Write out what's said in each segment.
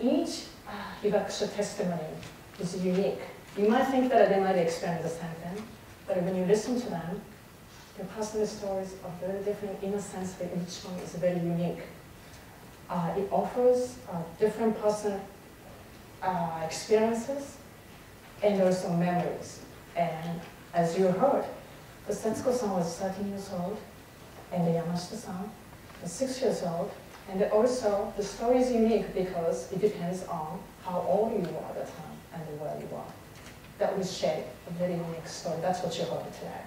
each Hibakusha testimony is unique. You might think that they might experience the same thing, but when you listen to them, the personal stories are very different in a sense that each one is very unique. It offers different personal experiences and also memories. And as you heard, the Setsuko-san was 13 years old, and the Yamashita-san was 6 years old. And also, the story is unique because it depends on how old you are at the time and where you are. That will shape a very unique story. That's what you heard today.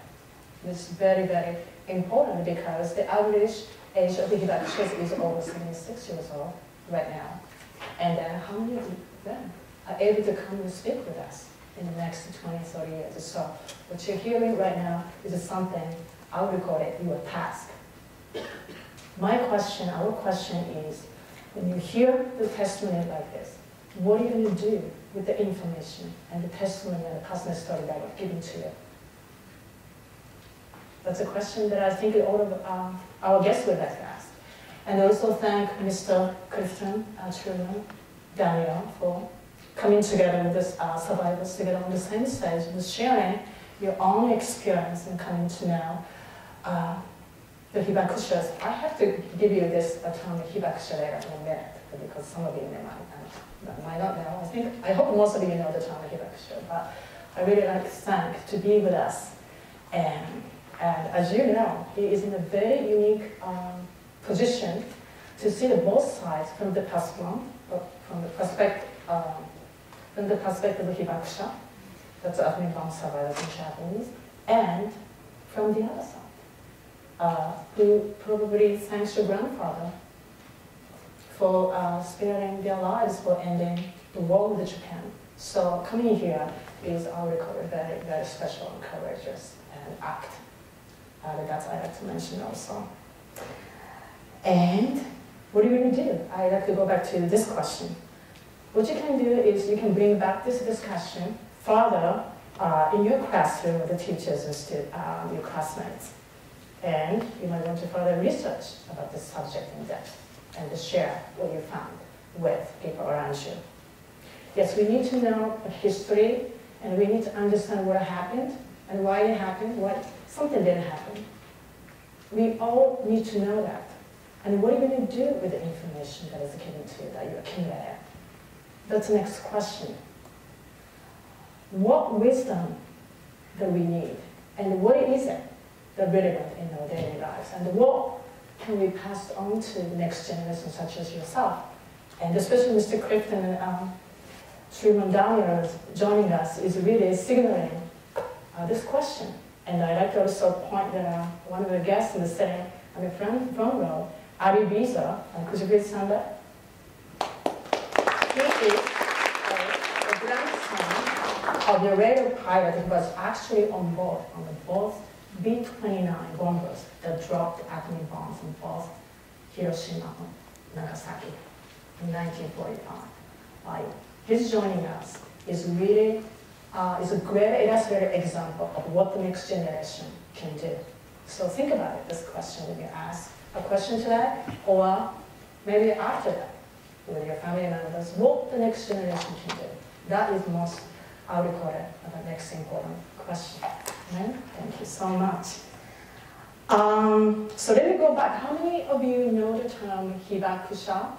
It's very, very important because the average age of the Hibakushas is over 76 years old right now. And then how many of them are able to come and speak with us in the next 20, 30 years? So what you're hearing right now is something, I would call it your task. My question, our question is, when you hear the testimony like this, what are you going to do with the information and the testimony and the personal story that was given to you? That's a question that I think all of our guests would like to ask. And also thank Mr. Clifton, Truman, Daniel for coming together with us survivors together on the same stage and sharing your own experience and coming to know the Hibakushas. I have to give you this term Hibakusha later in a minute because some of you might not know. I hope most of you know the term Hibakusha, but I really like to thank to be with us. And as you know, he is in a very unique position to see the both sides from the from the perspective of Hibakusha, that's atomic bomb survivors in Japanese, and from the other side, who probably thanks your grandfather for sparing their lives for ending the war with Japan. So coming here is, I would call it, very, very special and courageous and act. That's I'd like to mention also. And what are you going to do? I'd like to go back to this question. What you can do is you can bring back this discussion further in your classroom with the teachers and your classmates. And you might want to further research about this subject in depth and to share what you found with people around you. Yes, we need to know the history and we need to understand what happened and why it happened, why something didn't happen. We all need to know that. And what are you going to do with the information that is given to you, that you accumulated? That's the next question. What wisdom that we need, and what is it that relevant in our daily lives, and what can we pass on to the next generation, such as yourself? And especially Mr. Clifton and Truman Daniel joining us is really signaling this question. And I'd like to also point that one of the guests in the setting on the front row, Ari Biza, could you please stand up? He is the grandson of the radar pilot who was actually on board on the both B-29 bombers that dropped atomic bombs in both Hiroshima and Nagasaki in 1945. His joining us is really is a great illustrated example of what the next generation can do. So think about it, this question when you ask a question today, or maybe after that, with your family members, what the next generation can do. That is most, I would call it, the next important question. Right? Thank you so much. So let me go back. How many of you know the term Hibakusha?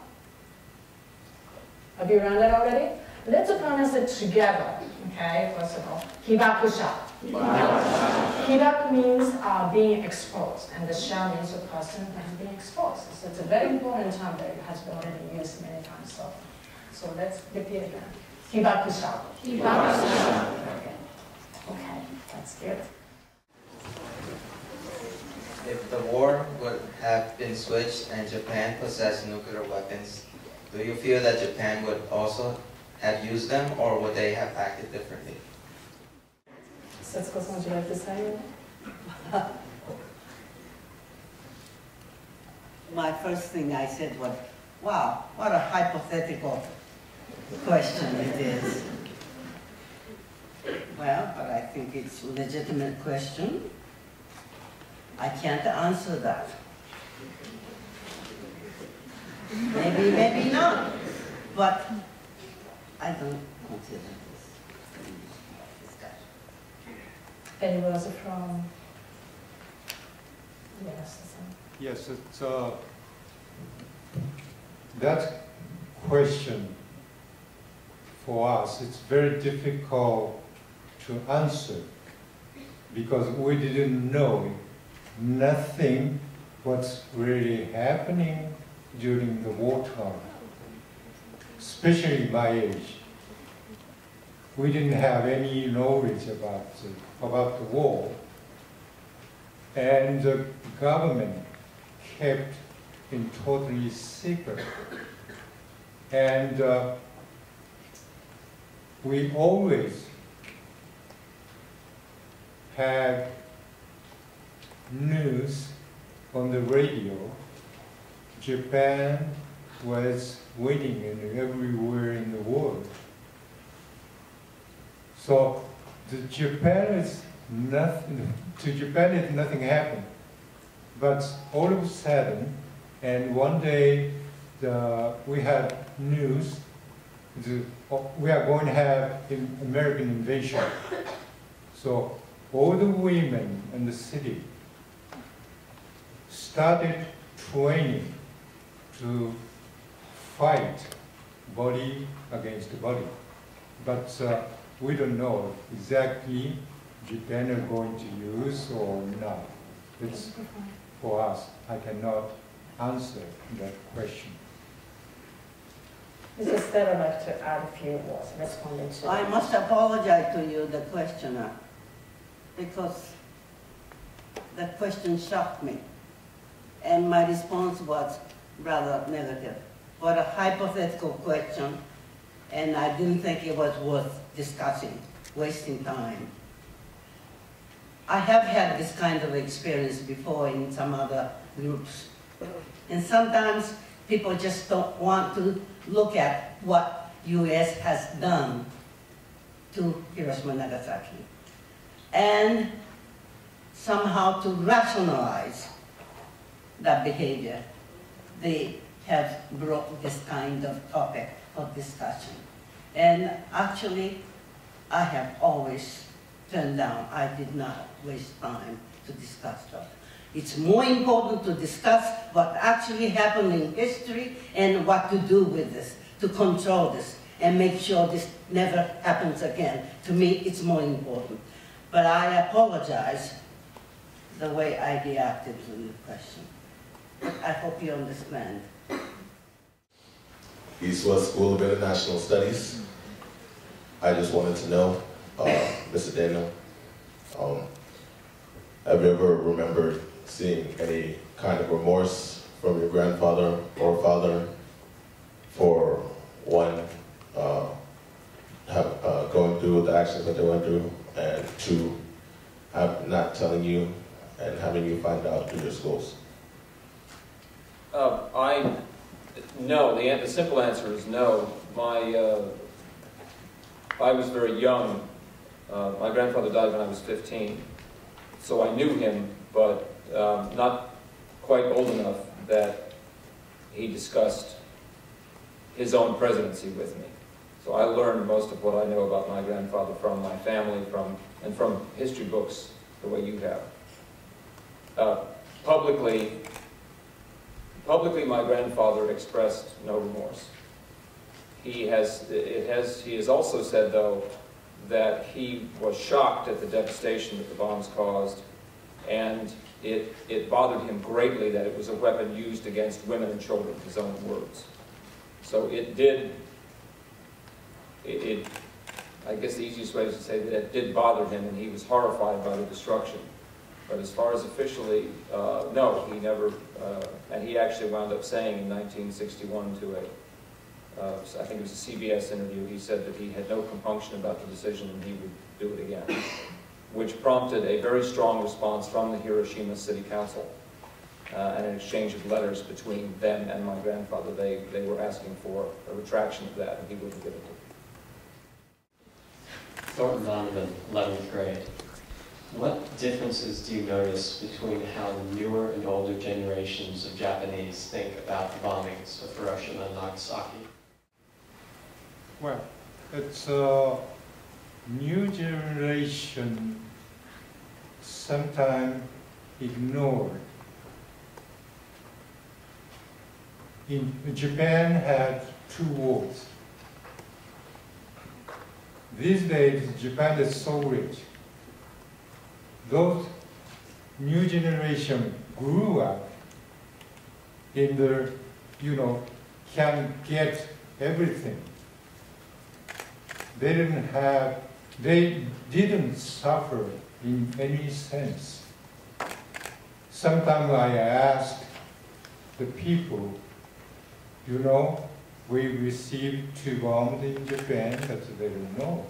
Have you learned that already? Let's pronounce it together, okay? First of all, Hibakusha. Hibaku means being exposed, and the sha means a person that has been exposed. So it's a very important term that has been already used many times. So let's repeat again. Hibakusha. Hibakusha. Okay, that's good. If the war would have been switched and Japan possessed nuclear weapons, do you feel that Japan would also have used them, or would they have acted differently? Setsuko-san, would you like to say? My first thing I said was, wow, what a hypothetical question it is. Well, but I think it's a legitimate question. I can't answer that. Maybe, maybe not. but I don't consider this discussion. And it was from, yes. Yes, it's, that question for us, it's very difficult to answer because we didn't know nothing what's really happening during the wartime, especially my age. We didn't have any knowledge about the war, and the government kept it totally secret. And we always had news on the radio. Japan was winning everywhere in the world. So to Japan, nothing happened. But all of a sudden, and one day we had news, we are going to have an American invasion. So all the women in the city started training to fight body against body. But we don't know exactly Japan are going to use or not. It's for us. I cannot answer that question. Mrs. Stella would like to add a few words responding to I must apologize to you, the questioner, because that question shocked me. And my response was rather negative. What a hypothetical question, and I didn't think it was worth discussing, wasting time. I have had this kind of experience before in some other groups. And sometimes people just don't want to look at what US has done to Hiroshima and Nagasaki. And somehow to rationalize that behavior, they have brought this kind of topic of discussion. And actually, I have always turned down. I did not waste time to discuss that. It's more important to discuss what actually happened in history and what to do with this, to control this, and make sure this never happens again. To me, it's more important. But I apologize the way I reacted to your question. I hope you understand. East West School of International Studies. I just wanted to know, Mr. Daniel, have you ever remembered seeing any kind of remorse from your grandfather or father for one, going through the actions that they went through, and two, not telling you and having you find out through your schools? No, the simple answer is no. I was very young. My grandfather died when I was 15, so I knew him, but not quite old enough that he discussed his own presidency with me. So I learned most of what I know about my grandfather from my family, and from history books, the way you have. Publicly, my grandfather expressed no remorse. He has also said, though, that he was shocked at the devastation that the bombs caused, and it bothered him greatly that it was a weapon used against women and children, his own words. So I guess the easiest way is to say that it did bother him, and he was horrified by the destruction. But as far as officially, no, he never, and he actually wound up saying in 1961 to I think it was a CBS interview, he said that he had no compunction about the decision and he would do it again, which prompted a very strong response from the Hiroshima City Council and an exchange of letters between them and my grandfather. They were asking for a retraction of that, and he wouldn't give it to them. Thornton Donovan, 11th grade. What differences do you notice between how the newer and older generations of Japanese think about the bombings of Hiroshima and Nagasaki? Well, it's a new generation sometimes ignored. In Japan had 2 wars. These days, Japan is so rich. Those new generation grew up in the, can get everything. They didn't suffer in any sense. Sometimes I ask the people, we received 2 bombs in Japan, but they don't know.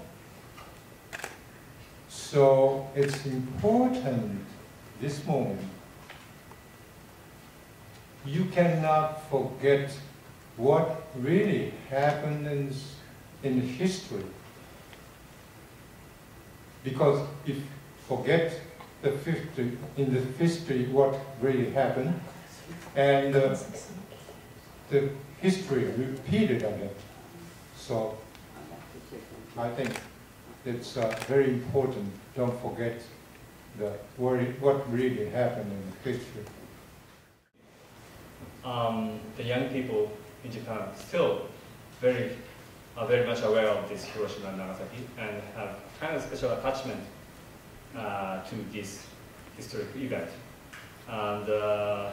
So it's important, this moment, you cannot forget what really happened in history. Because if you forget in the history what really happened, and the history repeated again. So I think it's very important. Don't forget what really happened in history. The young people in Japan still are very much aware of this Hiroshima and Nagasaki and have kind of special attachment to this historic event. And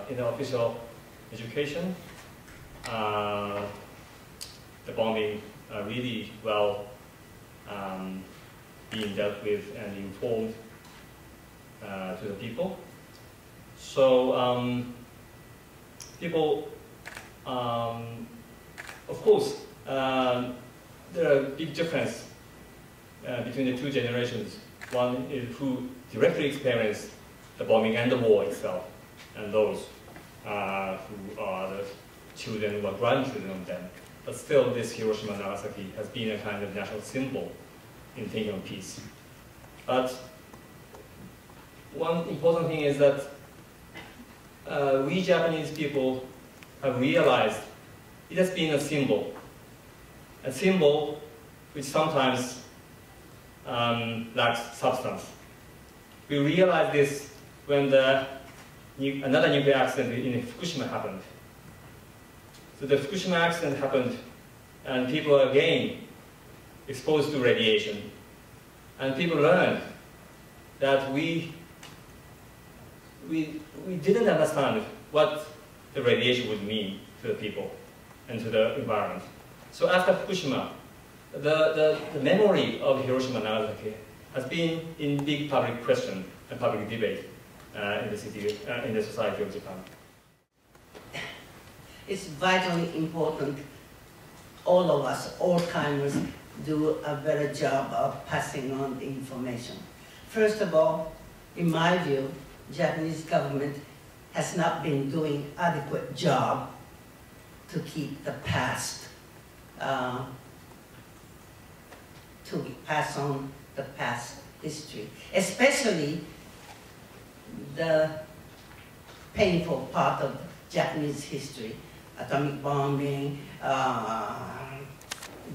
in the official education, the bombing are really well being dealt with and informed to the people. So people, of course, there are big difference between the 2 generations. One is who directly experienced the bombing and the war itself, and those who are the children or grandchildren of them. But still, this Hiroshima and Nagasaki has been a kind of national symbol in thinking of peace. But one important thing is that we Japanese people have realized it has been a symbol which sometimes lacks substance. We realized this when another nuclear accident in Fukushima happened. So the Fukushima accident happened, and people are again exposed to radiation. And people learned that we didn't understand what the radiation would mean to the people and to the environment. So after Fukushima, the memory of Hiroshima and Nagasaki has been in big public question and public debate in the society of Japan. It's vitally important all of us, all timers, do a better job of passing on the information. First of all, in my view, Japanese government has not been doing adequate job to keep the past, to pass on the past history, especially the painful part of Japanese history, atomic bombing,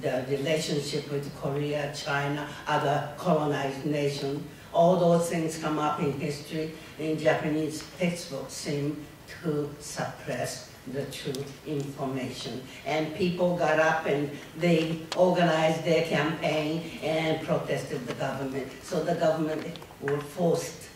the relationship with Korea, China, other colonized nations. All those things come up in history. In Japanese textbooks seem to suppress the true information. And people got up and they organized their campaign and protested the government. So the government were forced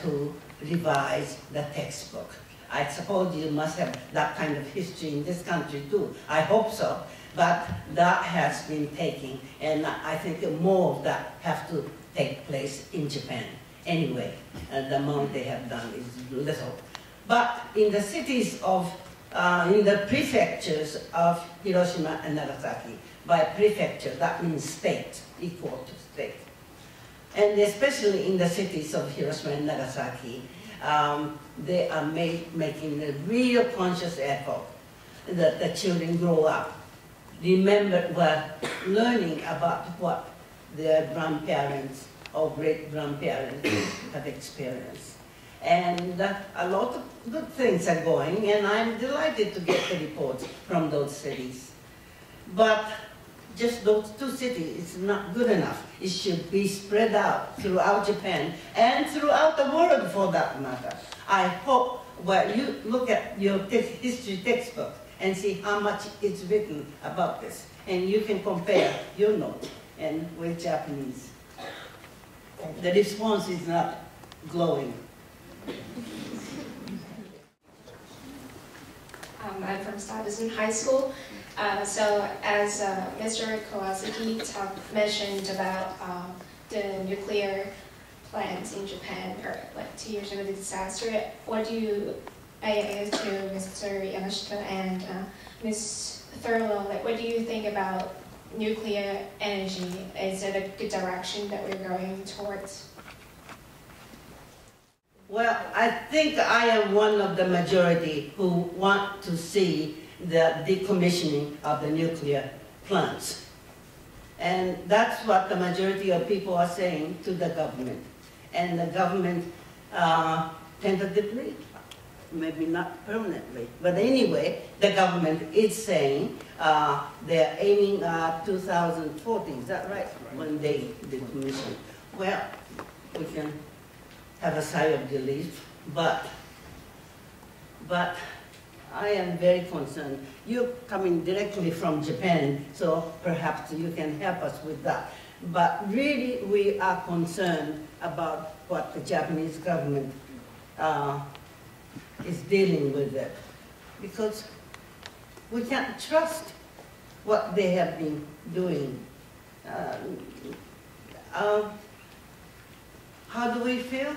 to revise the textbook. I suppose you must have that kind of history in this country too. I hope so. But that has been taking, and I think more of that have to take place in Japan. Anyway, the amount they have done is little. But in the cities of, in the prefectures of Hiroshima and Nagasaki, by prefecture, that means state, equal to state. And especially in the cities of Hiroshima and Nagasaki, they are making a real conscious effort that the children grow up, were learning about what their grandparents or great-grandparents have experienced. And a lot of good things are going, and I'm delighted to get the reports from those cities. But just those two cities is not good enough. It should be spread out throughout Japan and throughout the world for that matter. I hope, well, you look at your history textbook and see how much is written about this. And you can compare your note and with Japanese. The response is not glowing. I'm from Stuyvesant High School. So as Mr. Kawasaki mentioned about the nuclear plants in Japan, or like 2 years ago, the disaster, what do you, I to Mr. Yamashita and Ms. Thurlow, like, what do you think about nuclear energy? Is it a good direction that we're going towards? Well, I think I am one of the majority who want to see the decommissioning of the nuclear plants. And that's what the majority of people are saying to the government. And the government tentatively, maybe not permanently, but anyway, the government is saying they're aiming at 2040, is that right? When they decommission. Well, we can have a sigh of relief, but I am very concerned. You're coming directly from Japan, so perhaps you can help us with that. But really, we are concerned about what the Japanese government is dealing with it, because we can't trust what they have been doing. How do we feel?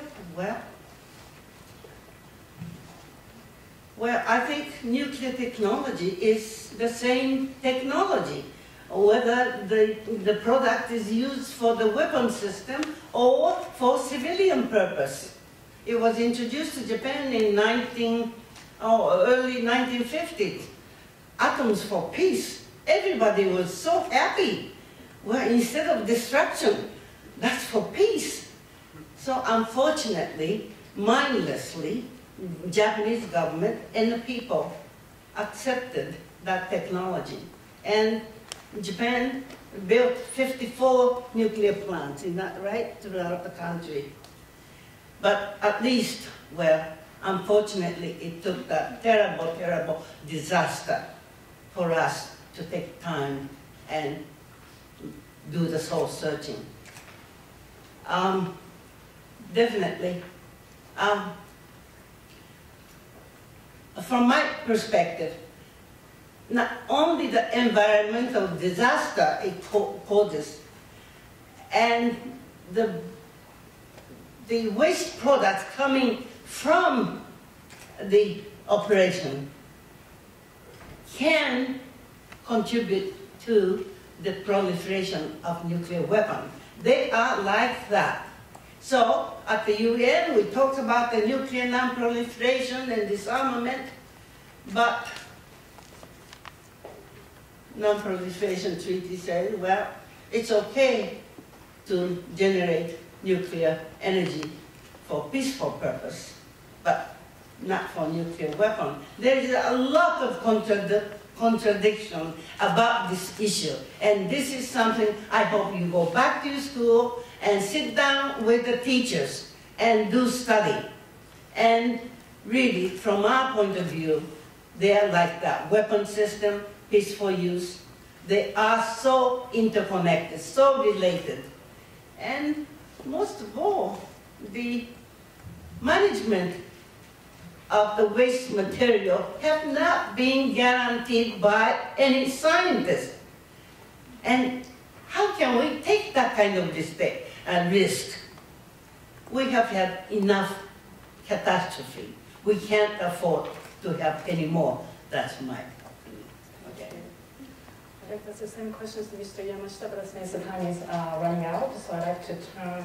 Well, I think nuclear technology is the same technology, whether the product is used for the weapon system or for civilian purpose. It was introduced to Japan in early 1950s. Atoms for peace. Everybody was so happy. Well, instead of destruction, that's for peace. So unfortunately, mindlessly, Japanese government and the people accepted that technology. And Japan built 54 nuclear plants, isn't that right, throughout the country. But at least, well, unfortunately, it took that terrible, terrible disaster for us to take time and do the soul searching. Definitely. From my perspective, not only the environmental disaster it causes, and the waste products coming from the operation can contribute to the proliferation of nuclear weapons. They are like that. So, at the UN, we talked about the nuclear non-proliferation and disarmament, but non-proliferation treaty says, well, it's okay to generate nuclear energy for peaceful purpose, but not for nuclear weapon. There is a lot of contradiction about this issue, and this is something I hope you go back to your school and sit down with the teachers and do study. And really, from our point of view, they are like that weapon system, peaceful use. They are so interconnected, so related. And most of all, the management of the waste material have not been guaranteed by any scientist. And how can we take that kind of risk? We have had enough catastrophe. We can't afford to have any more. That's my opinion. Okay. I think that's the same question to Mr. Yamashita, but since the time is running out, so I'd like to turn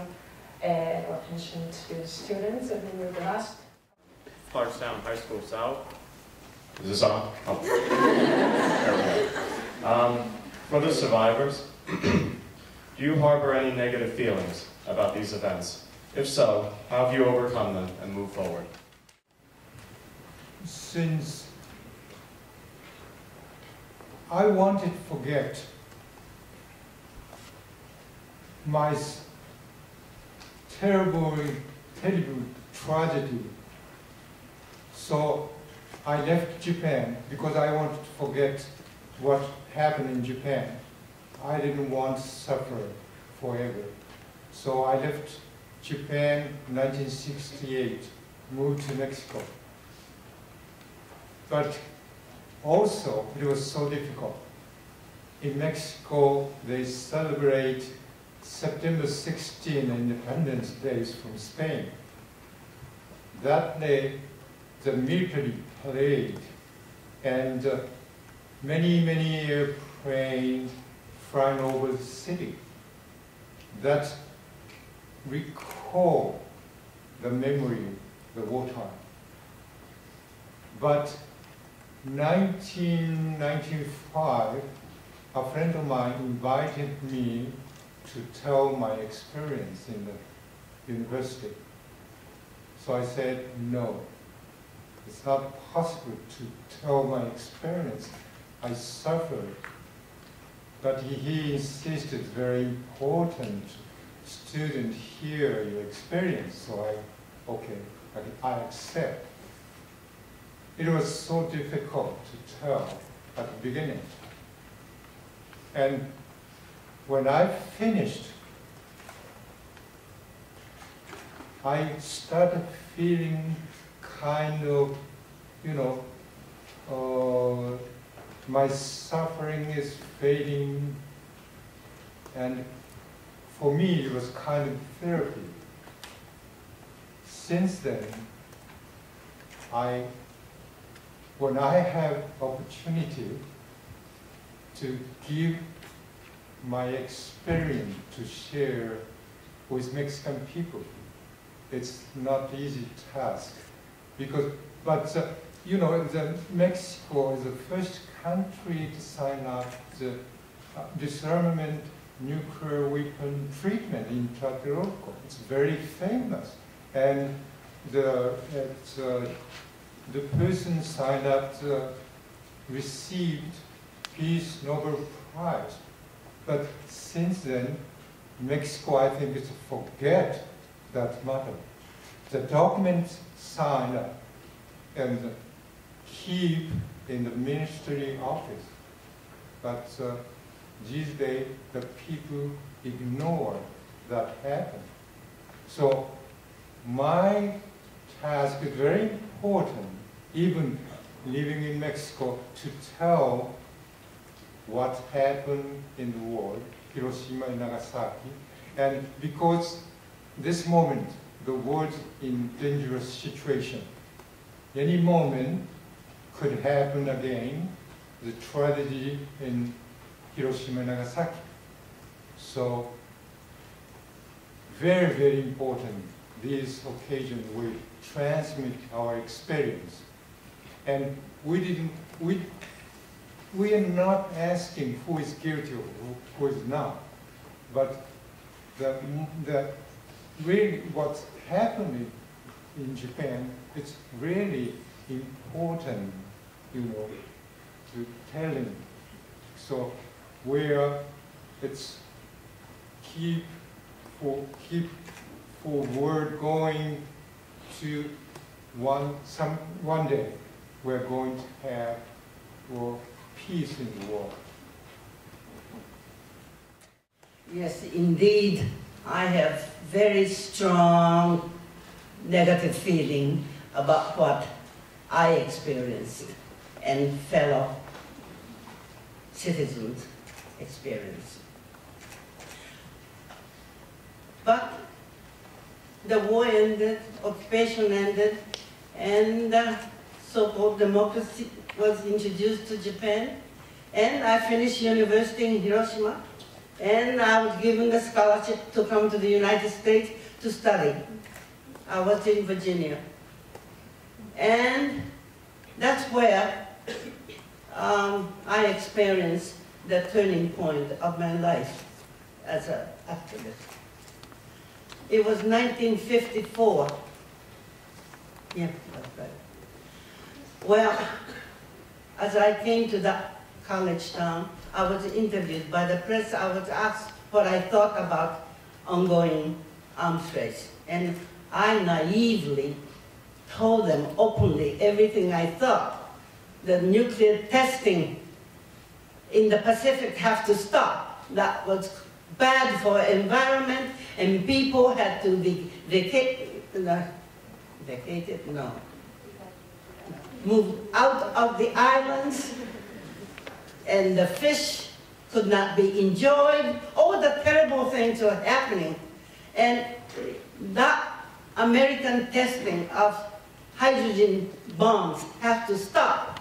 our attention to students who were the last. Clarkstown High School South. Is this on? Oh. There we go. For the survivors, do you harbor any negative feelings about these events? If so, how have you overcome them and moved forward? Since I wanted to forget my terrible tragedy. So I left Japan because I wanted to forget what happened in Japan. I didn't want to suffer forever. So I left Japan in 1968, moved to Mexico. But also, it was so difficult. In Mexico, they celebrate September 16 Independence Days from Spain. That day, the military parade and many airplanes flying over the city that recall the memory of the wartime. But 1995, a friend of mine invited me to tell my experience in the university. So I said, no, it's not possible to tell my experience. I suffered. But he insisted, very important student hear your experience. So I accept. It was so difficult to tell at the beginning. And when I finished, I started feeling kind of, my suffering is fading. And for me, it was kind of therapy. Since then, when I have opportunity to give my experience to share with Mexican people, it's not easy task because, Mexico is the first country to sign up the disarmament nuclear weapon treatment in Tlatelolco. It's very famous, and the person signed up received Peace Nobel Prize. But since then, Mexico, I think, is forget that matter. The documents signed up and keep in the ministry office. But these days, the people ignore that happened. So my task is very important, even living in Mexico, to tell what happened in the war, Hiroshima and Nagasaki. And because this moment, the world in dangerous situation. Any moment could happen again, the tragedy in Hiroshima and Nagasaki. So, very important, these occasions we transmit our experience. And we are not asking who is guilty or who is not, but really what's happening in Japan, it's really important, to telling. So where it's keep forward going to one day we're going to have peace in the world. Yes, indeed, I have very strong negative feeling about what I experienced and fellow citizens experience. But the war ended, occupation ended, and so-called democracy was introduced to Japan, and I finished university in Hiroshima, and I was given a scholarship to come to the United States to study. I was in Virginia. And that's where I experienced the turning point of my life as an activist. It was 1954. Yeah, that's right. Well, as I came to that college town, I was interviewed by the press. I was asked what I thought about ongoing arms race. And I naively told them openly everything I thought. The nuclear testing in the Pacific have to stop. That was bad for environment, and people had to be move out of the islands, and the fish could not be enjoyed. All the terrible things were happening. And that American testing of hydrogen bombs have to stop.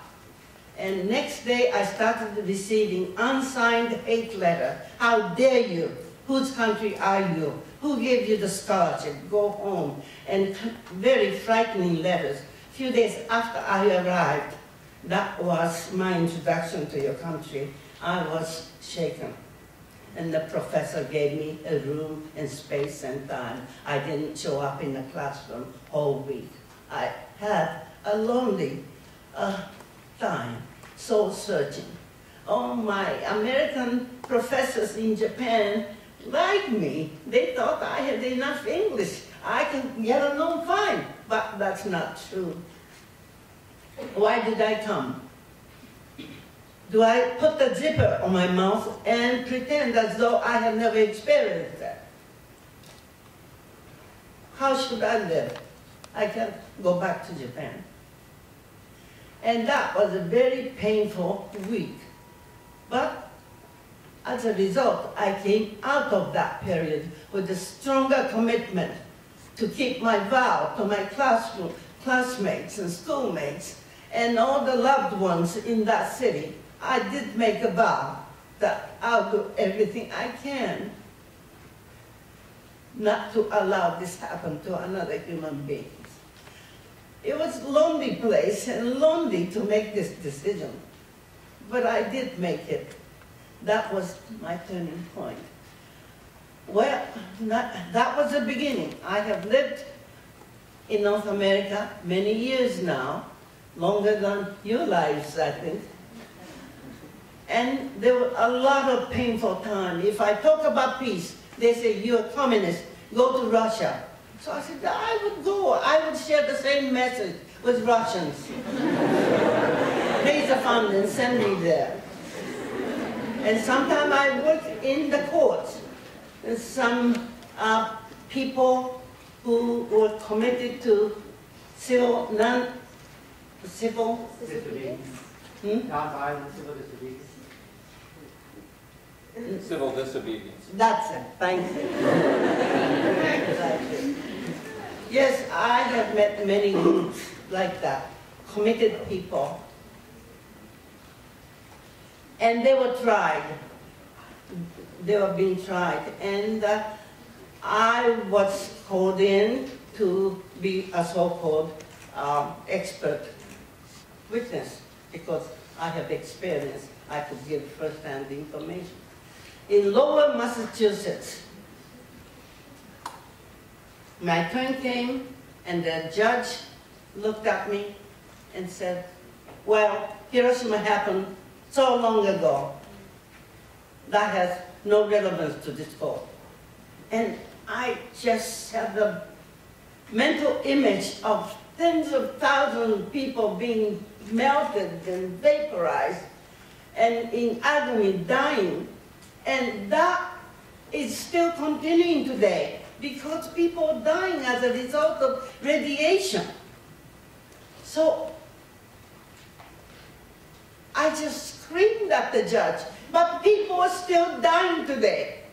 And next day I started receiving unsigned hate letter. How dare you? Whose country are you? Who gave you the scholarship? Go home. And very frightening letters. A few days after I arrived, that was my introduction to your country. I was shaken. And the professor gave me a room and space and time. I didn't show up in the classroom all week. I had a lonely time, soul searching. Oh, my American professors in Japan liked me. They thought I had enough English. I can get along fine, but that's not true. Why did I come? Do I put the zipper on my mouth and pretend as though I have never experienced that? How should I live? I can't go back to Japan. And that was a very painful week. But as a result, I came out of that period with a stronger commitment to keep my vow to my classmates and schoolmates and all the loved ones in that city. I did make a vow that I'll do everything I can not to allow this happen to another human being. It was a lonely place and lonely to make this decision, but I did make it. That was my turning point. Well, that was the beginning. I have lived in North America many years now, longer than your lives, I think. And there were a lot of painful time. If I talk about peace, they say, you're a communist, go to Russia. So I said, I would go. I would share the same message with Russians. Raise a fund and send me there. And sometimes I work in the courts. There's some people who were committed to civil disobedience. Civil disobedience. That's it, thank you. Yes, I have met many groups like that, committed people. And they were tried. They were being tried. And I was called in to be a so-called expert witness because I have experience. I could give first-hand information. In Lower Massachusetts, my turn came and the judge looked at me and said, well, Hiroshima happened so long ago. That has no relevance to this court. And I just had the mental image of tens of thousands of people being melted and vaporized and in agony dying. And that is still continuing today because people are dying as a result of radiation. So I just screamed at the judge, but people are still dying today.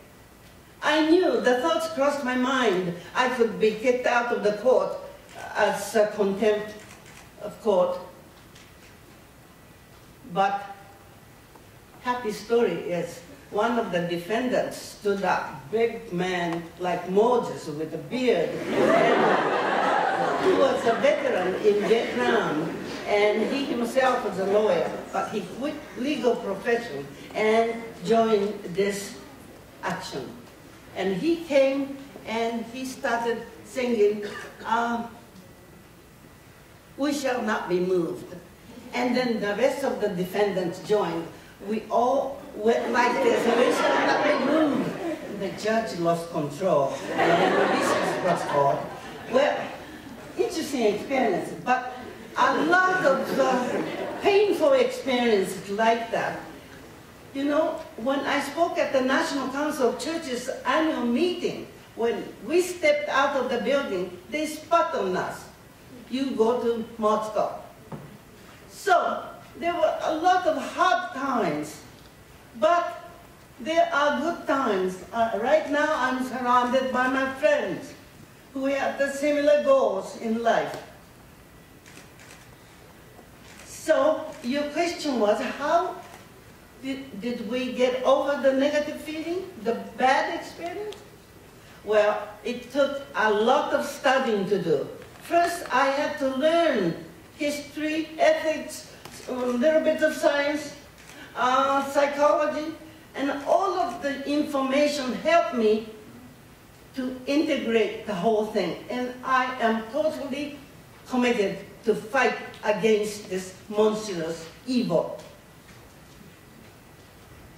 I knew, the thoughts crossed my mind, I could be kicked out of the court as a contempt of court. But happy story is, one of the defendants stood up, big man like Moses with a beard. He was a veteran in Vietnam, and he himself was a lawyer, but he quit legal profession and joined this action. And he came and he started singing, "We shall not be moved." And then the rest of the defendants joined. We all went like this, "We shall not be moved." the judge lost control, and this was called. Well, interesting experience, but a lot of painful experiences like that. You know, when I spoke at the National Council of Churches annual meeting, when we stepped out of the building, they spat on us. You go to Moscow. So there were a lot of hard times, but there are good times. Right now I'm surrounded by my friends who have the similar goals in life. So your question was, how did we get over the negative feeling, the bad experience? Well, it took a lot of studying to do. First, I had to learn history, ethics, a little bit of science, psychology, and all of the information helped me to integrate the whole thing. And I am totally committed to fight against this monstrous evil.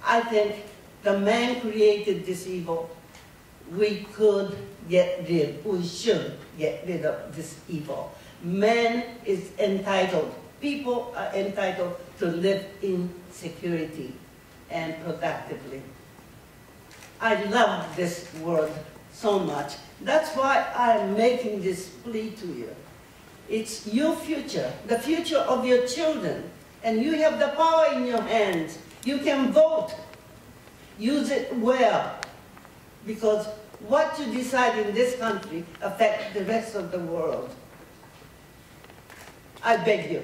I think the man created this evil. We should get rid of this evil. Man is entitled, people are entitled to live in security and productively. I love this word so much. That's why I'm making this plea to you. It's your future, the future of your children, and you have the power in your hands. You can vote. Use it well, because what you decide in this country affects the rest of the world. I beg you.